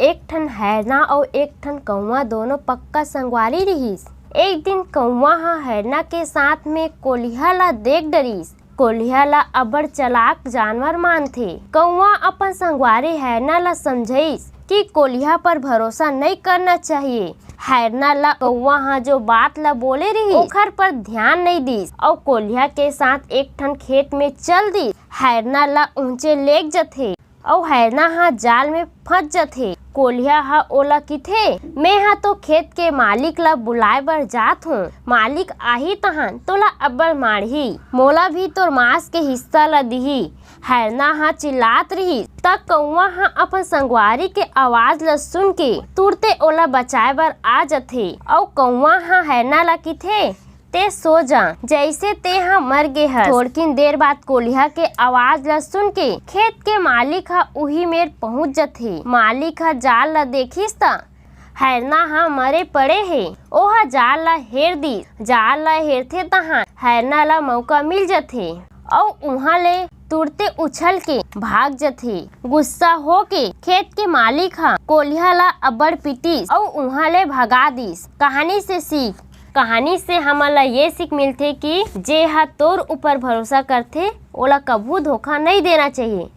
एक ठन हैरना और एक ठन कौवा दोनों पक्का संगवारी रहिस। एक दिन कौवा ह हैरना के साथ में कोलिया ला देख डरिस। कोलिया ला अब्बड़ चालाक जानवर मानथे। कौवा अपन संगवारी हैरना ला समझाइस कि कोलिया पर भरोसा नहीं करना चाहिए। हैरना ला कौवा ह जो बात ला बोले रही ओखर पर ध्यान नहीं दिस और कोलिया के साथ एक ठन खेत में चल दिस। हैरना ला ऊंचे लेग जथे और हैरना ह जाल में फंस जथे। कोलिया ह ओला किथे मैं हा तो खेत के मालिक ला बुलाए बर जात हूँ। मालिक आही तहन तोला अब्बड़ मारही, मोला भी तोर मांस के हिस्सा ला दिही। हैरना ह चिल्लात रही तब कौवा ह अपन संगवारी के आवाज ला सुन के तुरते ओला बचाए बर आ जथे और कौवा ह हैरना ला किथे ते सो जा जैसे ते हा मर गे हस। थोड़किन देर बाद कोलिया के आवाज ला सुन के खेत के मालिक हा उही मेर पहुंच जथे। मालिक हा जाल ला देखिस त हैरना हा मरे पड़े हे। ओहा जाल ला हेर दी। जाल ला हेरथे तहाँ हैरना ला मौका मिल जथे और उहाँ ले तुरते उछल के भाग जथे। गुस्सा हो के खेत के मालिक हा कोलिया ला अब्बड़ पिटिस और उहाँ ले भगा दिस। कहानी से सीख। कहानी से हमन ला ये सीख मिलथे कि जे हा तोर ऊपर भरोसा करथे ओला कभू धोखा नहीं देना चाहिए।